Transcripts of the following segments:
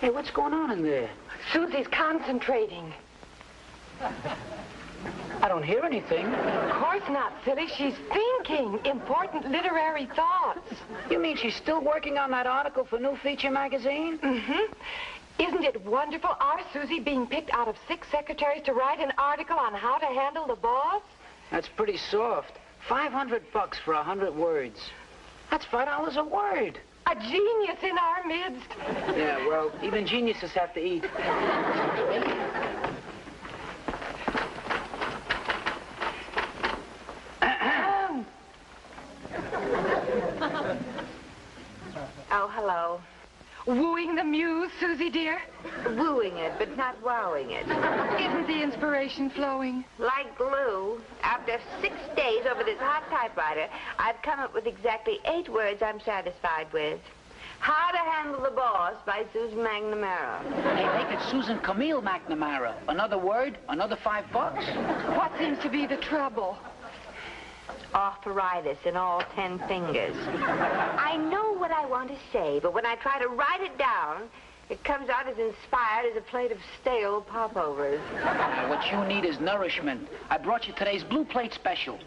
Hey, what's going on in there? Susie's concentrating. I don't hear anything. Of course not, silly. She's thinking important literary thoughts. You mean she's still working on that article for New Feature magazine? Mm-hmm. Isn't it wonderful, our Susie being picked out of 6 secretaries to write an article on how to handle the boss? That's pretty soft. $500 for 100 words. That's $5 a word. A genius in our midst. Yeah, well, even geniuses have to eat. Oh, hello. Wooing the muse, Susie dear? Wooing it, but not wowing it. Isn't the inspiration flowing? Like glue, after 6 days over this hot typewriter, I've come up with exactly 8 words I'm satisfied with. How to Handle the Boss by Susan MacNamara. Hey, make it Susan Camille MacNamara. Another word, another $5. What seems to be the trouble? Arthritis in all 10 fingers. I know what I want to say, but when I try to write it down, it comes out as inspired as a plate of stale popovers. What you need is nourishment. I brought you today's Blue Plate special.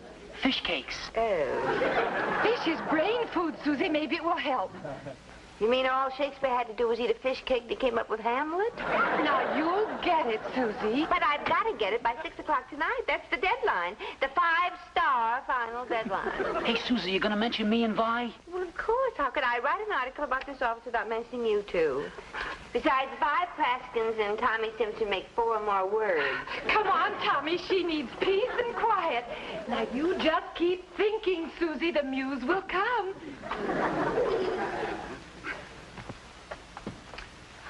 Fish cakes. Oh. Fish is brain food, Susie. Maybe it will help. You mean all Shakespeare had to do was eat a fish cake that came up with Hamlet? Now, you'll get it, Susie. But I've got to get it by 6 o'clock tonight. That's the deadline. The 5-star final deadline. Hey, Susie, you gonna mention me and Vi? Well, of course. How could I write an article about this office without mentioning you two? Besides, Vi Praskins and Tommy Simpson make 4 more words. Come on, Tommy. She needs peace and quiet. Now, you just keep thinking, Susie. The muse will come.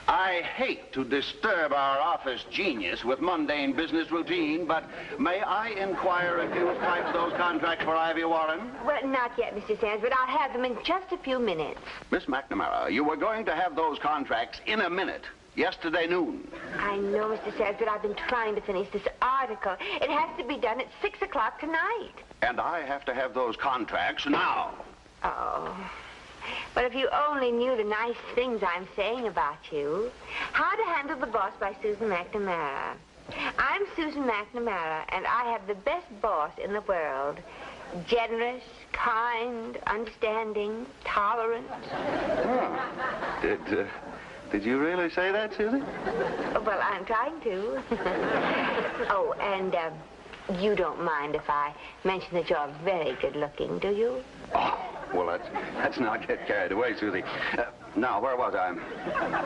I hate to disturb our office genius with mundane business routine, but may I inquire if you've typed those contracts for Ivy Warren? Well, not yet, Mr. Sands, but I'll have them in just a few minutes. Miss MacNamara, you were going to have those contracts in a minute, yesterday noon. I know, Mr. Sands, but I've been trying to finish this article. It has to be done at 6 o'clock tonight. And I have to have those contracts now. Oh. But if you only knew the nice things I'm saying about you. How to Handle the Boss by Susan MacNamara. I'm Susan MacNamara, and I have the best boss in the world. Generous, kind, understanding, tolerant. Oh. Did you really say that, Susie? Well, I'm trying to. Oh, and you don't mind if I mention that you're very good looking, do you? Oh. Well, let's not get carried away, Susie. Now, where was I?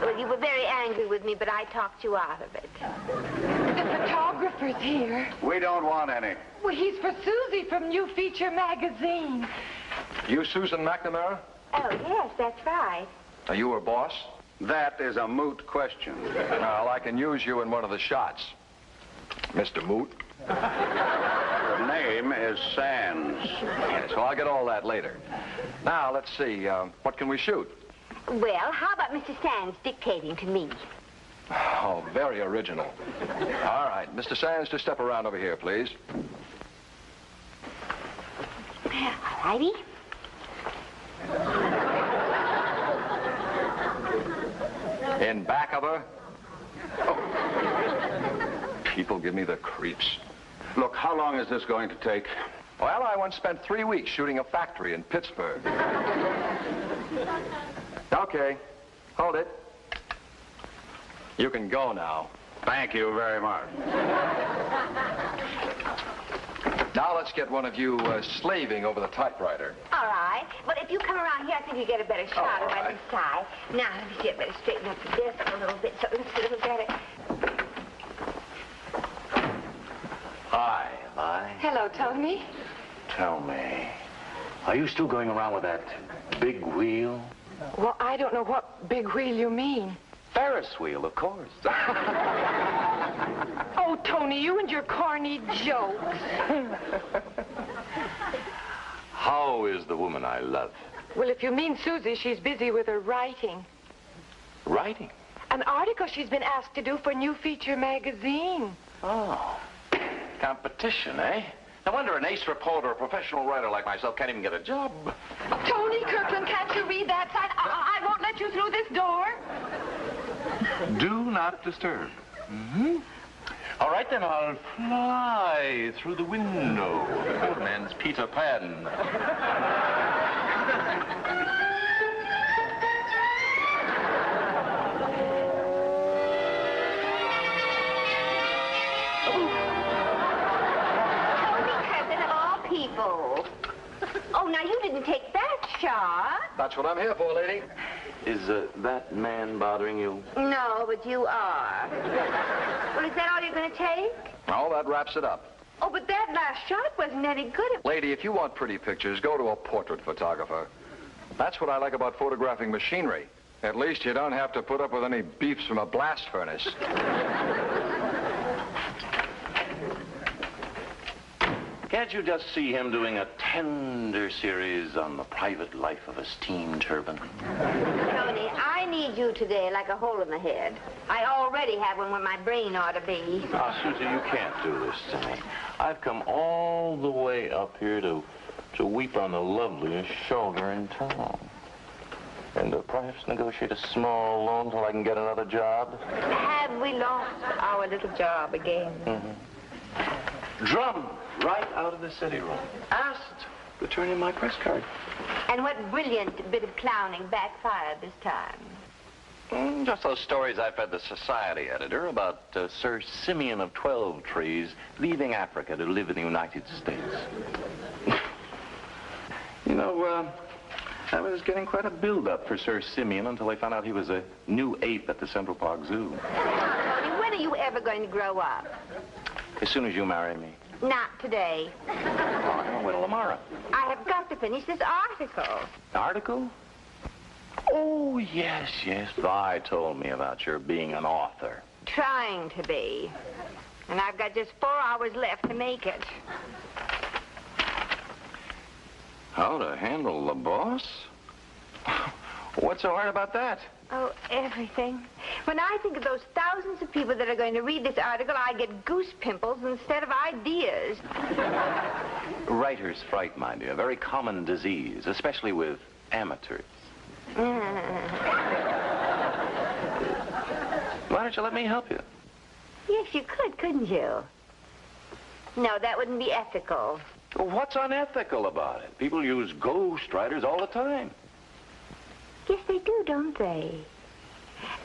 Well, you were very angry with me, but I talked you out of it. The photographer's here. We don't want any. Well, he's for Susie from New Feature magazine. You Susan MacNamara? Oh, yes, that's right. Are you her boss? That is a moot question. Well, I can use you in one of the shots. Mr. Moot. The name is Sands. Yes, well, I'll get all that later. Now, let's see. What can we shoot? Well, how about Mr. Sands dictating to me? Oh, very original. All right, Mr. Sands, just step around over here, please. All righty. In back of her. Oh. People give me the creeps. Look, how long is this going to take? Well, I once spent 3 weeks shooting a factory in Pittsburgh. Okay, hold it. You can go now. Thank you very much. Now let's get one of you slaving over the typewriter. All right. Well, if you come around here, I think you get a better shot all of right. this side. Now, let me see. I better straighten up the desk a little bit so it's a little better. Hi, Vi. Hello, Tony. Tell me, are you still going around with that big wheel? Well, I don't know what big wheel you mean. Ferris wheel, of course. Oh, Tony, you and your corny jokes. How is the woman I love? Well, if you mean Susie, she's busy with her writing. Writing? An article she's been asked to do for New Feature magazine. Oh. Competition, eh? No wonder an ace reporter, a professional writer like myself can't even get a job. Tony Kirkland, can't you read that sign? I won't let you through this door. not disturb. Mm-hmm. All right, then I'll fly through the window. Poor man's Peter Pan. People. Oh, now you didn't take that shot. That's what I'm here for, lady. Is that man bothering you? No, but you are. Well, is that all you're going to take? Oh, that wraps it up. Oh, but that last shot wasn't any good. Lady, if you want pretty pictures, go to a portrait photographer. That's what I like about photographing machinery. At least you don't have to put up with any beeps from a blast furnace. Can't you just see him doing a tender series on the private life of a steam turbine? Tony, I need you today like a hole in the head. I already have one where my brain ought to be. Now, Susie, you can't do this to me. I've come all the way up here to weep on the loveliest shoulder in town. And perhaps negotiate a small loan till I can get another job. Have we lost our little job again? Mm-hmm. Drum right out of the city room. Asked to turn in my press card. And what brilliant bit of clowning backfired this time? Just those stories I fed the society editor about Sir Simeon of 12 Trees leaving Africa to live in the United States. You know, I was getting quite a build-up for Sir Simeon until I found out he was a new ape at the Central Park Zoo. Tony, when are you ever going to grow up? As soon as you marry me. Not today. Oh, well, Lamara. I have got to finish this article. Article? Oh, yes. Vi told me about your being an author. Trying to be. And I've got just 4 hours left to make it. How to handle the boss? What's so hard about that? Oh, everything. When I think of those thousands of people that are going to read this article, I get goose pimples instead of ideas. Writer's fright, my dear. A very common disease, especially with amateurs. Why don't you let me help you? Yes, you could, couldn't you? No, that wouldn't be ethical. Well, what's unethical about it? People use ghost writers all the time. Yes, they do, don't they?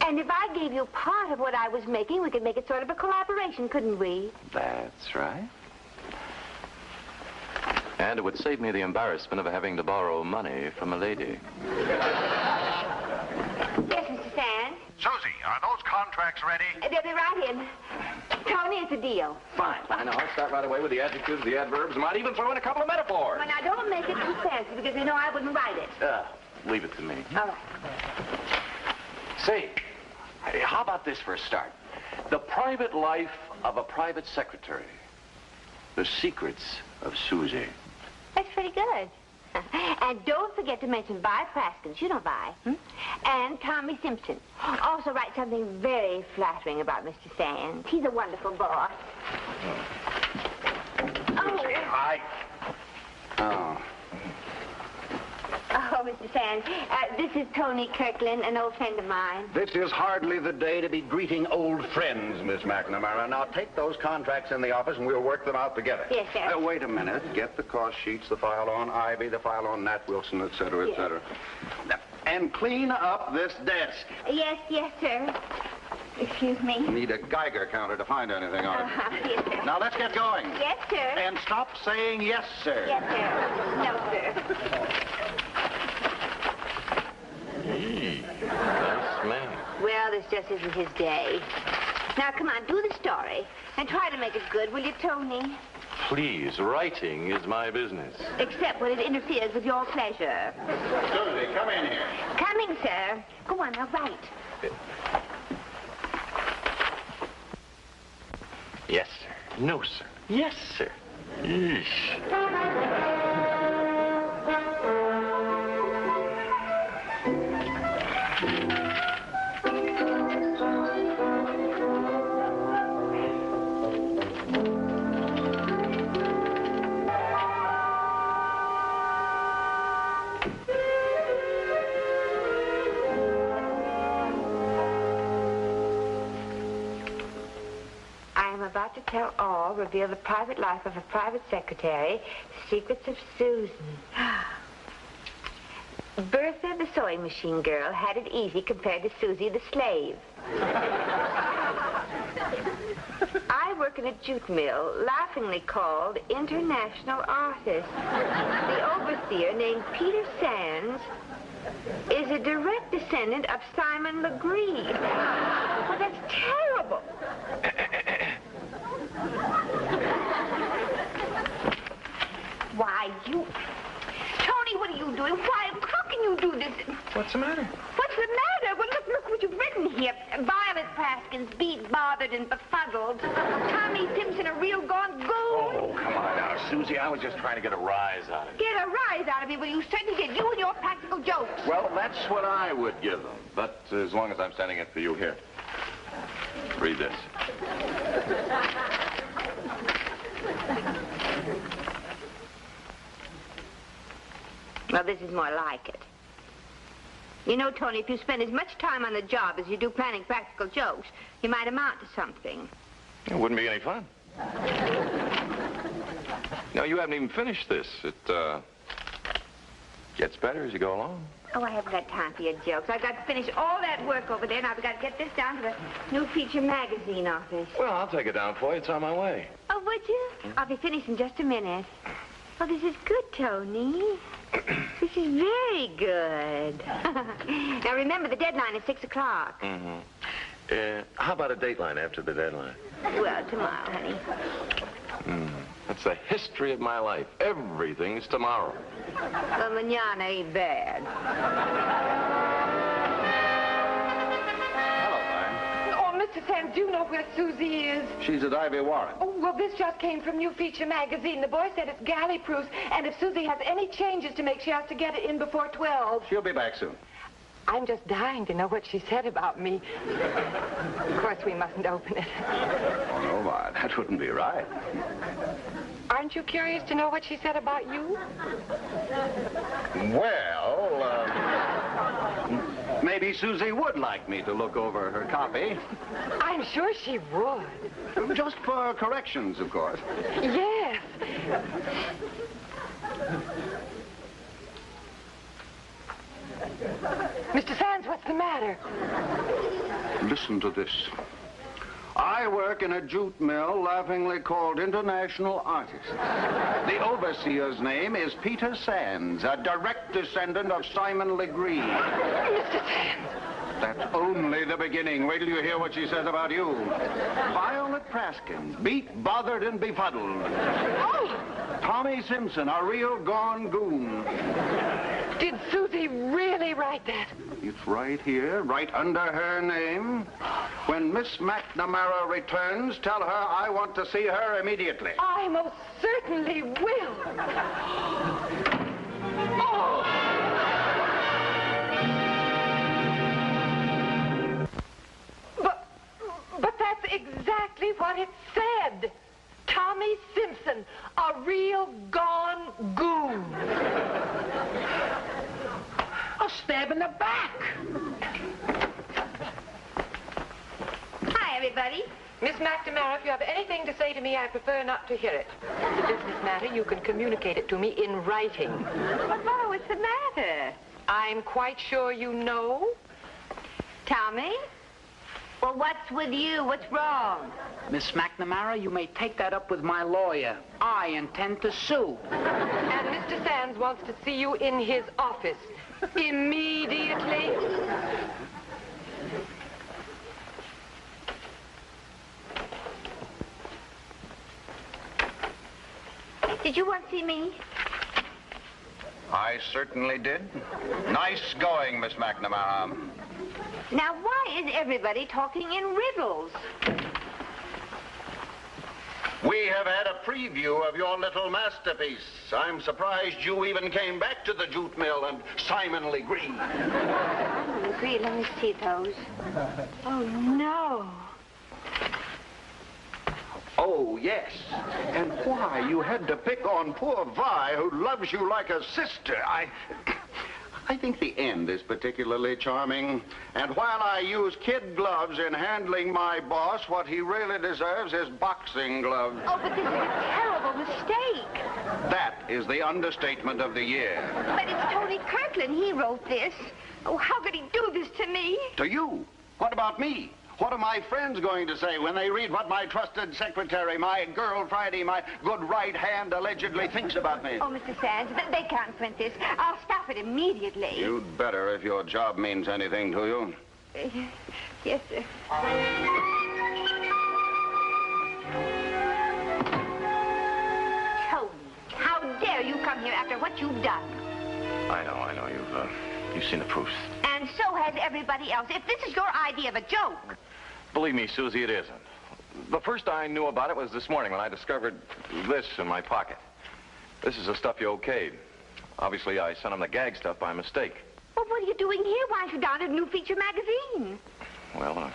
And if I gave you part of what I was making, we could make it sort of a collaboration, couldn't we? That's right. And it would save me the embarrassment of having to borrow money from a lady. Yes, Mr. Sands? Susie, are those contracts ready? They'll be right in. Tony, it's a deal. Fine. Now, I'll start right away with the adjectives, the adverbs, might even throw in a couple of metaphors. Well, now, don't make it too fancy, because you know I wouldn't write it. Leave it to me. All right. Say, how about this for a start? The private life of a private secretary. The secrets of Susie. That's pretty good. And don't forget to mention Vi Praskins. You know Vi. And Tommy Simpson. Also write something very flattering about Mr. Sands. He's a wonderful boss. Oh, Mr. Sands, this is Tony Kirkland, an old friend of mine. This is hardly the day to be greeting old friends, Miss MacNamara. Now, take those contracts in the office and we'll work them out together. Yes, sir. Wait a minute. Get the cost sheets, the file on Ivy, the file on Nat Wilson, et cetera, et cetera. And clean up this desk. Yes, sir. Excuse me. Need a Geiger counter to find anything on it. Yes, sir. Now, let's get going. Yes, sir. And stop saying yes, sir. Yes, sir. No, sir. Nice man. Well, this just isn't his day. Now, come on, do the story. And try to make it good, will you, Tony? Please, writing is my business. Except when it interferes with your pleasure. Susie, come in here. Coming, sir. Go on, now, write. Yes, sir. No, sir. Yes, sir. Yeesh. about to tell all reveal the private life of a private secretary, secrets of Susan. Bertha, the sewing machine girl, had it easy compared to Susie, the slave. I work in a jute mill, laughingly called International Artist. The overseer, named Peter Sands, is a direct descendant of Simon Legree. Well, that's terrible. Why, you... Tony, what are you doing? Why, how can you do this? What's the matter? What's the matter? Well, look what you've written here. Violet Praskins, beat, bothered, and befuddled. Tommy Simpson, a real gone goon. Oh, come on now, Susie. I was just trying to get a rise out of it. Get a rise out of me? Well, you certainly did. You and your practical jokes. Well, that's what I would give them. But as long as I'm standing in for you here. Read this. Well, this is more like it. You know, Tony, if you spend as much time on the job as you do planning practical jokes, you might amount to something. It wouldn't be any fun. No, you haven't even finished this. It, gets better as you go along. Oh, I haven't got time for your jokes. I've got to finish all that work over there, and I've got to get this down to the new feature magazine office. Well, I'll take it down for you. It's on my way. Oh, would you? I'll be finished in just a minute. Oh, this is good, Tony. This is very good. Now, remember, the deadline is 6 o'clock. Mm-hmm. How about a dateline after the deadline? Well, tomorrow, honey. That's the history of my life. Everything's tomorrow. Well, mañana ain't bad. Hello, Vine. Oh, Mr. Sands, do you know where Susie is? She's at Ivy Warren. Oh, well, this just came from New Feature Magazine. The boy said it's galley proofs, and if Susie has any changes to make, she has to get it in before 12. She'll be back soon. I'm just dying to know what she said about me. Of course, we mustn't open it. Oh, no, Vine, that wouldn't be right. Aren't you curious to know what she said about you? Well, maybe Susie would like me to look over her copy. I'm sure she would. Just for corrections, of course. Yes. Mr. Sands, what's the matter? Listen to this. I work in a jute mill laughingly called International Artist. The overseer's name is Peter Sands, a direct descendant of Simon Legree. Mr. Sands. That's only the beginning. Wait till you hear what she says about you. Violet Praskins, beat, bothered, and befuddled. Oh! Tommy Simpson, a real gone goon. Did Susie really write that? It's right here, right under her name. When Miss MacNamara returns, tell her I want to see her immediately. I most certainly will. Oh! But that's exactly what it said. Tommy Simpson, a real gone goon. A stab in the back. Hi, everybody. Miss MacNamara, if you have anything to say to me, I prefer not to hear it. It's a business matter. You can communicate it to me in writing. Well, Mother, what's the matter? I'm quite sure you know. Tommy? Well, what's with you? What's wrong? Miss MacNamara, you may take that up with my lawyer. I intend to sue. And Mr. Sands wants to see you in his office. Immediately. Did you want to see me? I certainly did. Nice going, Miss MacNamara. Now, why is everybody talking in riddles? We have had a preview of your little masterpiece. I'm surprised you even came back to the jute mill and Simon Legree. Simon Legree, let me see those. Oh, no. Oh, yes. And why you had to pick on poor Vi, who loves you like a sister. I think the end is particularly charming. And while I use kid gloves in handling my boss, what he really deserves is boxing gloves. Oh, but this is a terrible mistake. That is the understatement of the year. But it's Tony Kirkland. He wrote this. Oh, how could he do this to me? To you? What about me? What are my friends going to say when they read what my trusted secretary, my girl Friday, my good right hand allegedly thinks about me? Oh, Mr. Sands, they can't print this. I'll stop it immediately. You'd better if your job means anything to you. Yes, sir. Tony, how dare you come here after what you've done? I know. You've seen the proofs. And so has everybody else. If this is your idea of a joke. Believe me, Susie, it isn't. The first I knew about it was this morning when I discovered this in my pocket. This is the stuff you okayed. Obviously, I sent him the gag stuff by mistake. Well, what are you doing here? Why aren't you down at a new feature magazine? Well,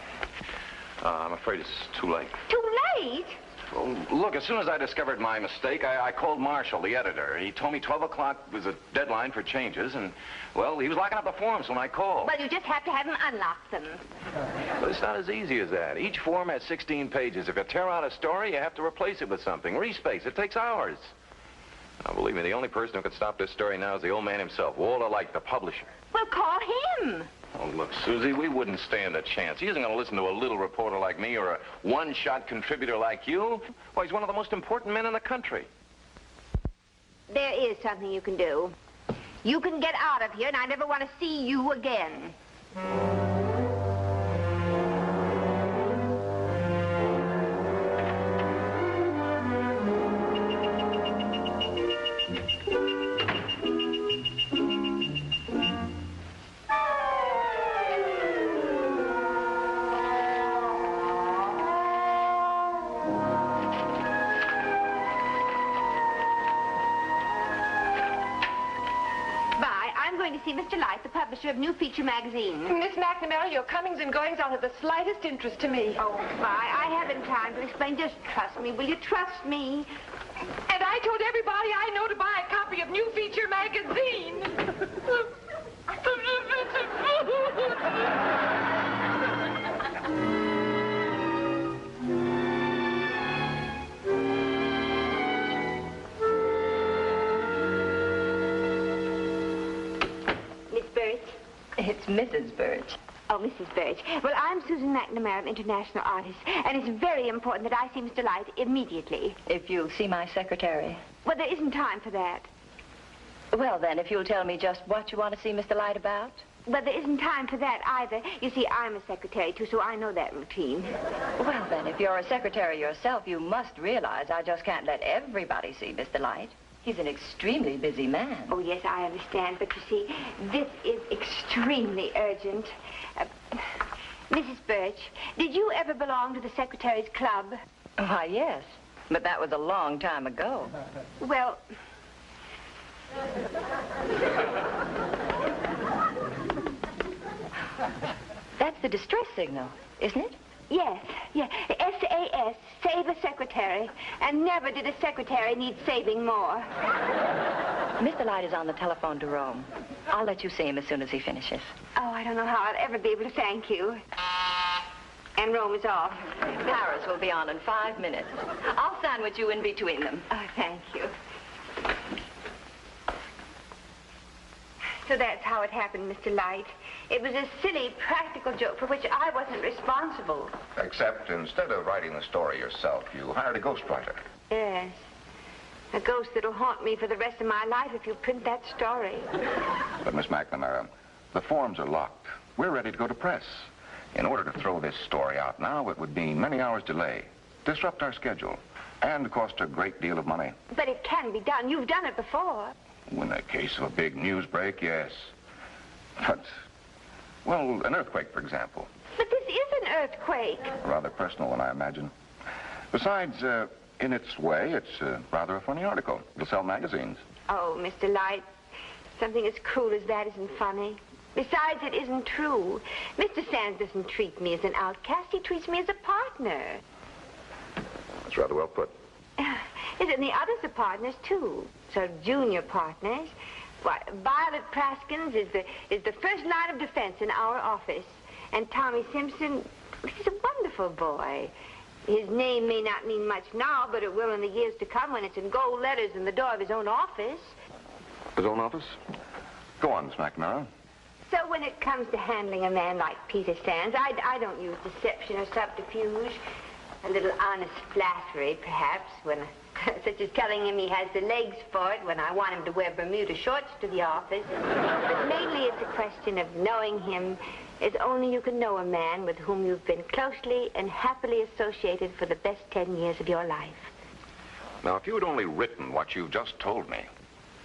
I'm afraid it's too late. Too late? Well, look, as soon as I discovered my mistake, I called Marshall, the editor. He told me 12 o'clock was a deadline for changes, and, well, he was locking up the forms when I called. Well, you just have to have him unlock them. But it's not as easy as that. Each form has 16 pages. If you tear out a story, you have to replace it with something. Respace. It takes hours. Now, believe me, the only person who could stop this story now is the old man himself, Walter Light, the publisher. Well, call him. Oh, look, Susie, we wouldn't stand a chance. He isn't going to listen to a little reporter like me or a one-shot contributor like you. Well, he's one of the most important men in the country. There is something you can do. You can get out of here, and I never want to see you again. See Mr. Light, the publisher of New Feature magazine. Miss MacNamara, your comings and goings are of the slightest interest to me. Oh, Vi, I haven't time to explain. Just trust me. Will you trust me? And I told everybody I know to buy a copy of New Feature magazine. It's Mrs. Birch. Oh, Mrs. Birch. Well, I'm Susan MacNamara, international artist, and it's very important that I see Mr. Light immediately. If you'll see my secretary. Well, there isn't time for that. Well, then, if you'll tell me just what you want to see Mr. Light about. But there isn't time for that either. You see, I'm a secretary, too, so I know that routine. Well, then, if you're a secretary yourself, you must realize I just can't let everybody see Mr. Light. He's an extremely busy man. Oh, yes, I understand. But you see, this is extremely urgent. Mrs. Birch, did you ever belong to the Secretary's Club? Why, yes. But that was a long time ago. Well... That's the distress signal, isn't it? Yes, SAS, save a secretary. And never did a secretary need saving more. Mr. Light is on the telephone to Rome. I'll let you see him as soon as he finishes. Oh, I don't know how I'll ever be able to thank you. And Rome is off. Paris will be on in 5 minutes. I'll sandwich you in between them. Oh, thank you. So that's how it happened, Mr. Light. It was a silly, practical joke for which I wasn't responsible. Except instead of writing the story yourself, you hired a ghostwriter. Yes. A ghost that'll haunt me for the rest of my life if you print that story. But, Miss MacNamara, the forms are locked. We're ready to go to press. In order to throw this story out now, it would mean many hours delay, disrupt our schedule, and cost a great deal of money. But it can be done. You've done it before. In the case of a big news break, yes. But, well, an earthquake, for example. But this is an earthquake. A rather personal one, I imagine. Besides, in its way, it's rather a funny article. It'll sell magazines. Oh, Mr. Light, something as cruel as that isn't funny. Besides, it isn't true. Mr. Sands doesn't treat me as an outcast. He treats me as a partner. That's rather well put. Yes, and the others are partners, too. So junior partners. Why, Violet Praskins is the first line of defense in our office. And Tommy Simpson, he's a wonderful boy. His name may not mean much now, but it will in the years to come when it's in gold letters in the door of his own office. His own office? Go on, Miss MacNamara. So when it comes to handling a man like Peter Sands, I don't use deception or subterfuge. A little honest flattery, perhaps, such as telling him he has the legs for it when I want him to wear Bermuda shorts to the office. But mainly it's a question of knowing him as only you can know a man with whom you've been closely and happily associated for the best 10 years of your life. Now, if you had only written what you've just told me...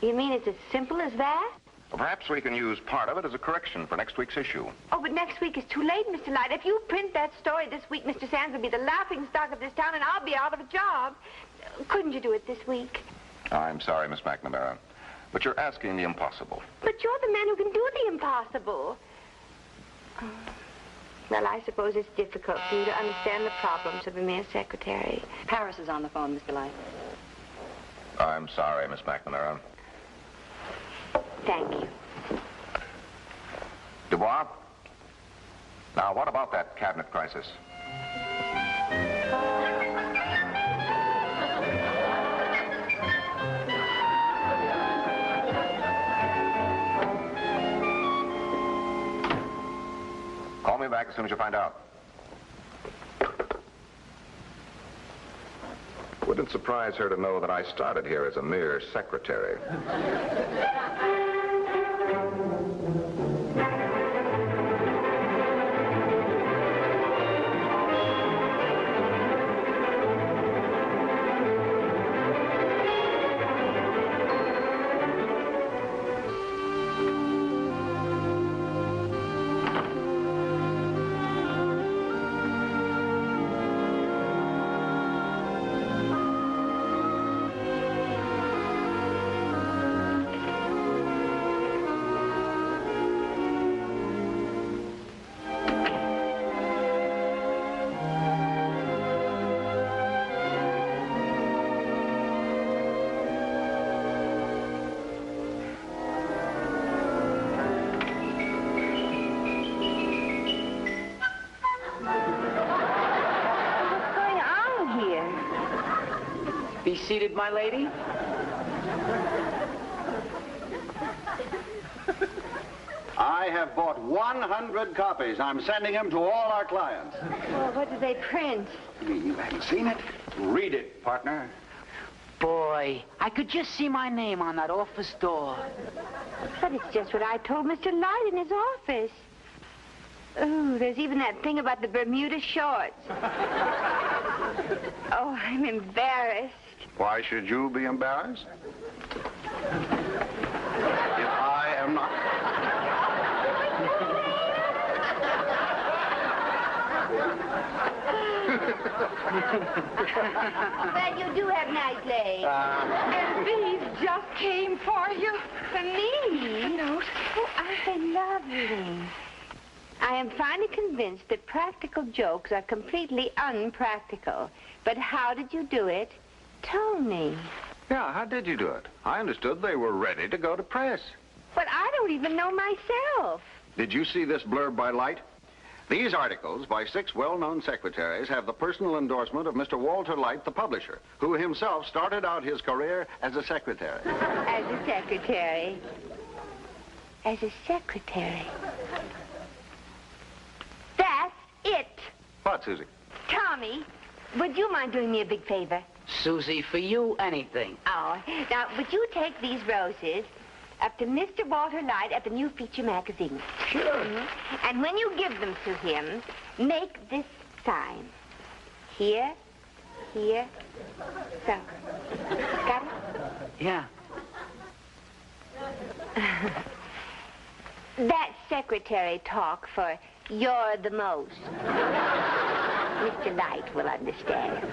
You mean it's as simple as that? Well, perhaps we can use part of it as a correction for next week's issue. Oh, but next week is too late, Mr. Light. If you print that story this week, Mr. Sands will be the laughingstock of this town, and I'll be out of a job. Couldn't you do it this week? I'm sorry, Miss MacNamara, but you're asking the impossible. But you're the man who can do the impossible. Well, I suppose it's difficult for you to understand the problems of a mere secretary. Paris is on the phone, Mr. Light. I'm sorry, Miss MacNamara. Thank you. Dubois? Now, what about that cabinet crisis? Call me back as soon as you find out. Wouldn't surprise her to know that I started here as a mere secretary. Be seated, my lady. I have bought 100 copies. I'm sending them to all our clients. Well, what do they print? You haven't seen it? Read it, partner. Boy, I could just see my name on that office door. But it's just what I told Mr. Light in his office. Oh, there's even that thing about the Bermuda shorts. Oh, I'm embarrassed. Why should you be embarrassed? If I am not... Well, you do have nice legs. And these just came for you. For me? No. Oh, aren't they lovely? I am finally convinced that practical jokes are completely unpractical. But how did you do it? Tony. Yeah, how did you do it? I understood they were ready to go to press. But I don't even know myself. Did you see this blurb by Light? These articles by 6 well-known secretaries have the personal endorsement of Mr. Walter Light, the publisher, who himself started out his career as a secretary. As a secretary. As a secretary. That's it. What, Susie? Tommy, would you mind doing me a big favor? Susie, for you, anything. Oh, now, would you take these roses up to Mr. Walter Light at the new feature magazine? Sure. Mm-hmm. And when you give them to him, make this sign. Here, here, so. Got it? Yeah. That's secretary talk for you're the most. Mr. Light will understand.